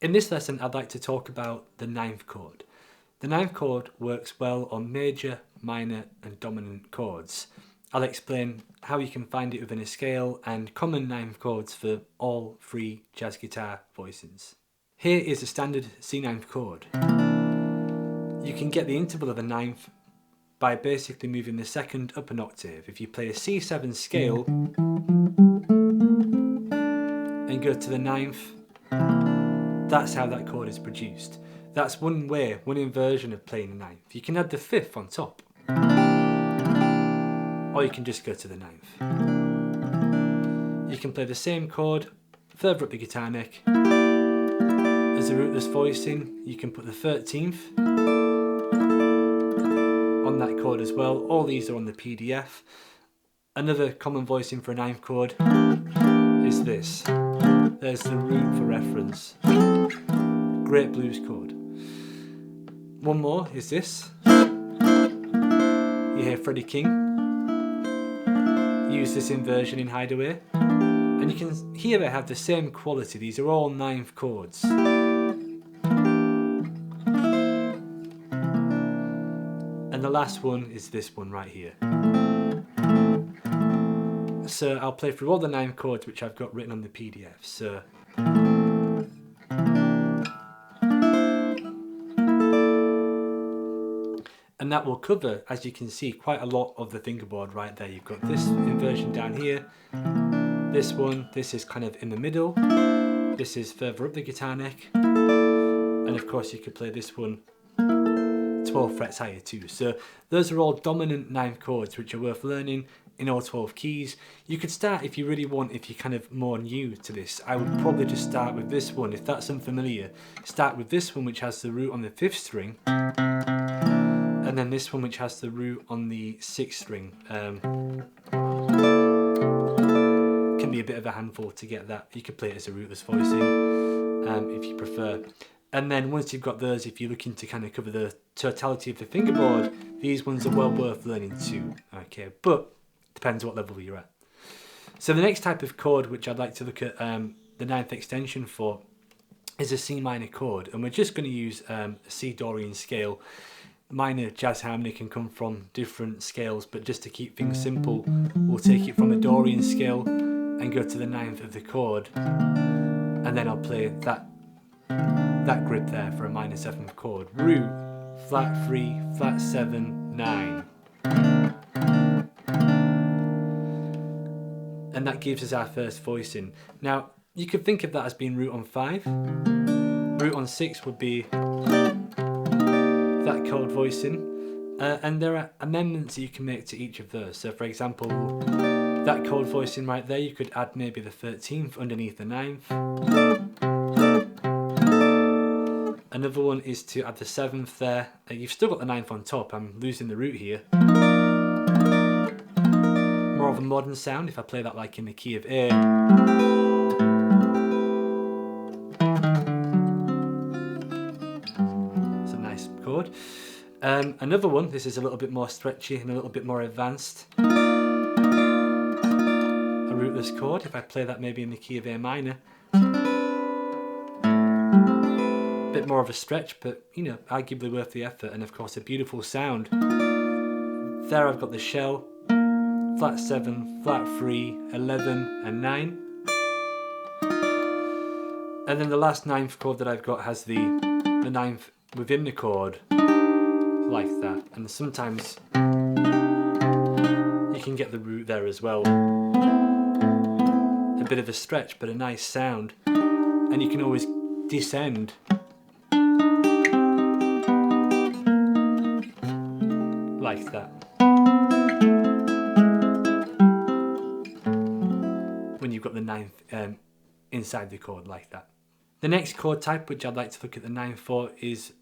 In this lesson, I'd like to talk about the 9th chord. The 9th chord works well on major, minor and dominant chords. I'll explain how you can find it within a scale and common 9th chords for all 3 jazz guitar voicings. Here is a standard C9 chord. You can get the interval of the 9th by basically moving the 2nd up an octave. If you play a C7 scale and go to the 9th, that's how that chord is produced. That's one way, one inversion of playing the 9th. You can add the 5th on top, or you can just go to the 9th. You can play the same chord further up the guitar neck. As a rootless voicing, you can put the 13th on that chord as well. All these are on the PDF. Another common voicing for a 9th chord is this. There's the root for reference. Great blues chord. One more is this. You hear Freddie King use this inversion in Hideaway, and you can hear they have the same quality. These are all 9th chords. And the last one is this one right here. So I'll play through all the 9 chords which I've got written on the PDF. So and that will cover, as you can see, quite a lot of the fingerboard right there. You've got this inversion down here, this one, this is kind of in the middle, this is further up the guitar neck, and of course you could play this one 12 frets higher too. So those are all dominant 9th chords which are worth learning in all 12 keys. You could start, if you really want, if you're kind of more new to this, I would probably just start with this one. If that's unfamiliar, start with this one which has the root on the 5th string, and then this one which has the root on the 6th string. Can be a bit of a handful to get that. You could play it as a rootless voicing if you prefer. And then once you've got those, if you're looking to kind of cover the totality of the fingerboard, these ones are well worth learning too. Okay, but depends what level you're at. So the next type of chord which I'd like to look at the 9th extension for is a C minor chord, and we're just going to use a C Dorian scale. Minor jazz harmony can come from different scales, but just to keep things simple, we'll take it from a Dorian scale and go to the 9th of the chord, and then I'll play that grip there for a minor 7th chord. Root, flat 3, flat 7, 9. And that gives us our first voicing. Now, you could think of that as being root on 5. Root on 6 would be that chord voicing. And there are amendments that you can make to each of those. So for example, that chord voicing right there, you could add maybe the 13th underneath the 9th. Another one is to add the 7th there. You've still got the 9th on top. I'm losing the root here. More of a modern sound if I play that like in the key of A. It's a nice chord. Another one, this is a little bit more stretchy and a little bit more advanced. A rootless chord, if I play that maybe in the key of A minor. Bit more of a stretch, but you know, arguably worth the effort, and of course a beautiful sound. There I've got the shell, flat 7, flat 3, 11 and 9. And then the last 9th chord that I've got has the 9th within the chord, like that. And sometimes you can get the root there as well. A bit of a stretch, but a nice sound. And you can always descend. Like that. When you've got the 9th inside the chord like that. The next chord type which I'd like to look at the 9th for is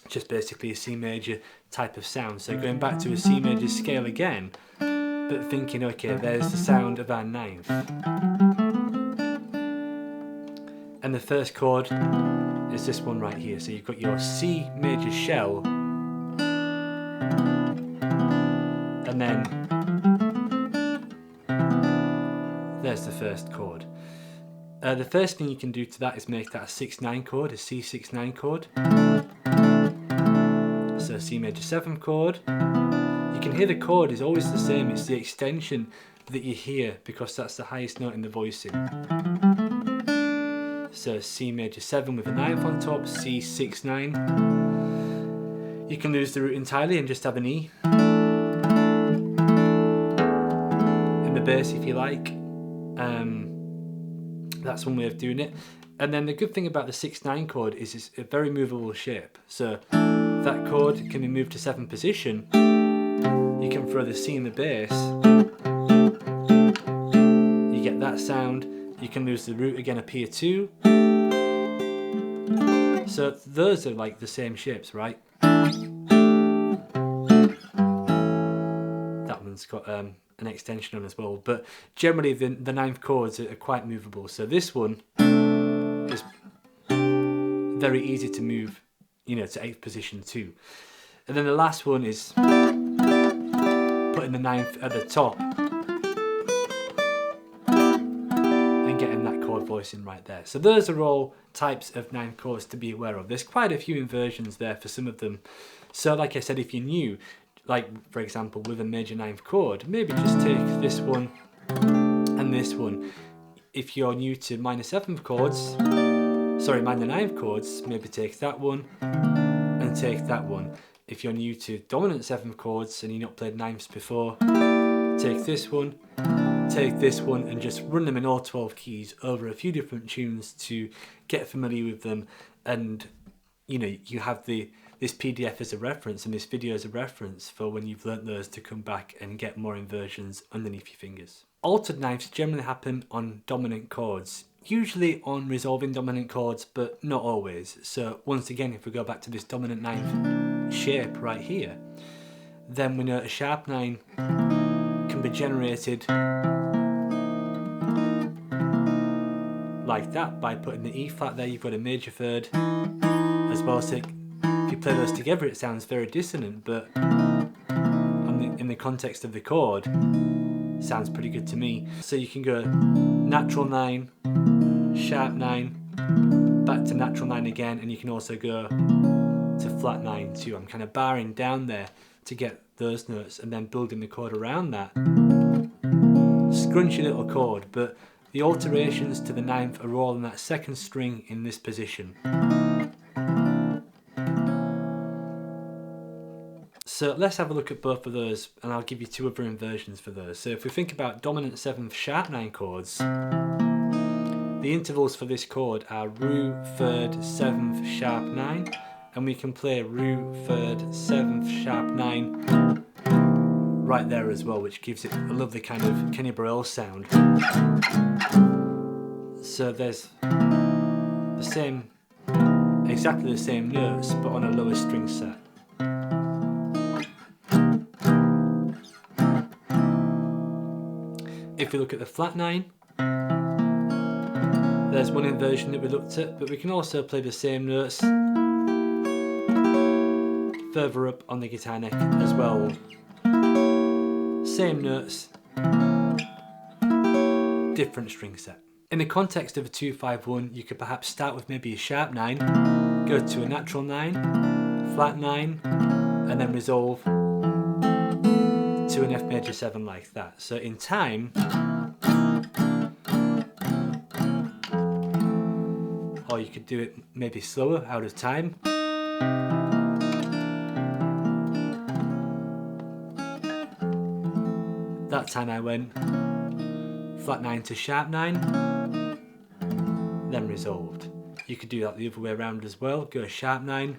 just basically a C major type of sound. So going back to a C major scale again, but thinking, okay, there's the sound of our 9th. And the first chord is this one right here. So you've got your C major shell, and then there's the first chord. The first thing you can do to that is make that a 6/9 chord, a C6/9 chord. So C major 7th chord. You can hear the chord is always the same, it's the extension that you hear because that's the highest note in the voicing. So C major 7 with a 9th on top, C6/9. You can lose the root entirely and just have an E in the bass if you like. That's one way of doing it. And then the good thing about the 6/9 chord is it's a very movable shape. So that chord can be moved to 7th position. You can throw the C in the bass. You get that sound. You can lose the root again, appear 2. So those are like the same shapes, right? That one's got an extension on as well, but generally the 9th chords are quite movable. So this one is very easy to move, you know, to 8th position too. And then the last one is putting the 9th at the top and getting that chord voicing right there. So those are all types of 9th chords to be aware of. There's quite a few inversions there for some of them. So like I said, if you're new, like for example with a major 9th chord, maybe just take this one and this one. If you're new to minor 7th chords, sorry, minor 9th chords, maybe take that one and take that one. If you're new to dominant 7th chords and you've not played 9ths before, take this one, take this one, and just run them in all 12 keys over a few different tunes to get familiar with them. And you know, you have this PDF as a reference and this video as a reference for when you've learnt those to come back and get more inversions underneath your fingers. Altered 9ths generally happen on dominant chords, usually on resolving dominant chords, but not always. So once again, if we go back to this dominant 9th shape right here, then we know a sharp 9 can be generated like that by putting the E flat there. You've got a major 3rd as well. So if you play those together, it sounds very dissonant, but in the context of the chord, sounds pretty good to me. So you can go natural 9, sharp 9, back to natural 9 again, and you can also go to flat 9 too. I'm kind of barring down there to get those notes and then building the chord around that. Scrunchy little chord, but the alterations to the 9th are all on that 2nd string in this position. So let's have a look at both of those, and I'll give you 2 other inversions for those. So if we think about dominant 7th sharp 9 chords, the intervals for this chord are root 3rd 7th sharp 9, and we can play root 3rd 7th sharp 9 right there as well, which gives it a lovely kind of Kenny Burrell sound. So there's the same, exactly the same notes, but on a lower string set. If we look at the flat 9, there's one inversion that we looked at, but we can also play the same notes further up on the guitar neck as well. Same notes, different string set. In the context of a 2-5-1, you could perhaps start with maybe a sharp 9, go to a natural 9, flat 9, and then resolve to an F major 7 like that. So in time, or you could do it maybe slower, out of time. That time I went flat 9 to sharp 9, then resolved. You could do that the other way around as well, go sharp 9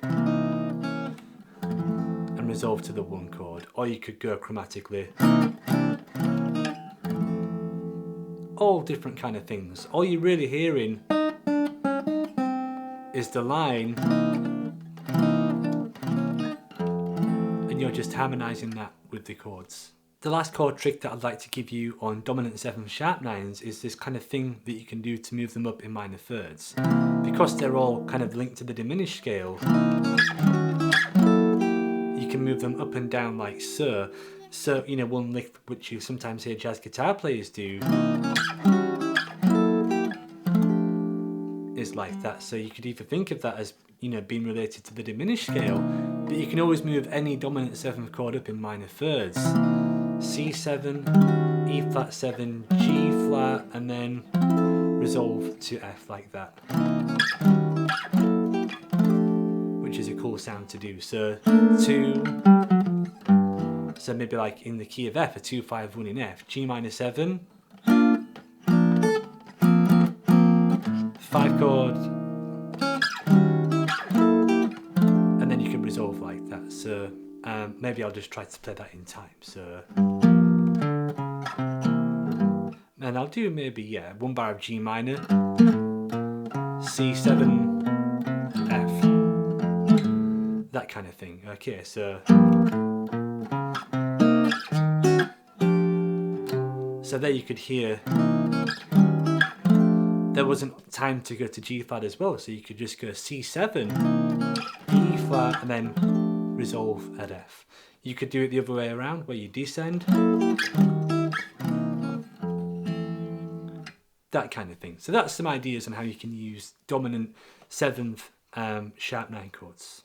and resolve to the 1 chord, or you could go chromatically. All different kind of things. All you're really hearing is the line, and you're just harmonising that with the chords. The last chord trick that I'd like to give you on dominant 7th sharp 9s is this kind of thing that you can do to move them up in minor 3rds. Because they're all kind of linked to the diminished scale, you can move them up and down like so. So, you know, one lick which you sometimes hear jazz guitar players do ideas like that. So you could either think of that as, you know, being related to the diminished scale, but you can always move any dominant 7th chord up in minor thirds. C7, E flat 7, G flat, and then resolve to F like that. Which is a cool sound to do. So 2, so maybe like in the key of F, a 2, 5, 1 in F, G minor 7, 5 chord, and then you can resolve like that. So maybe I'll just try to play that in time. So, and I'll do maybe, yeah, 1 bar of G minor, C7, F, that kind of thing. Okay, so there you could hear there wasn't time to go to G flat as well, so you could just go C7, E flat, and then resolve at F. You could do it the other way around, where you descend, that kind of thing. So that's some ideas on how you can use dominant 7th sharp 9 chords.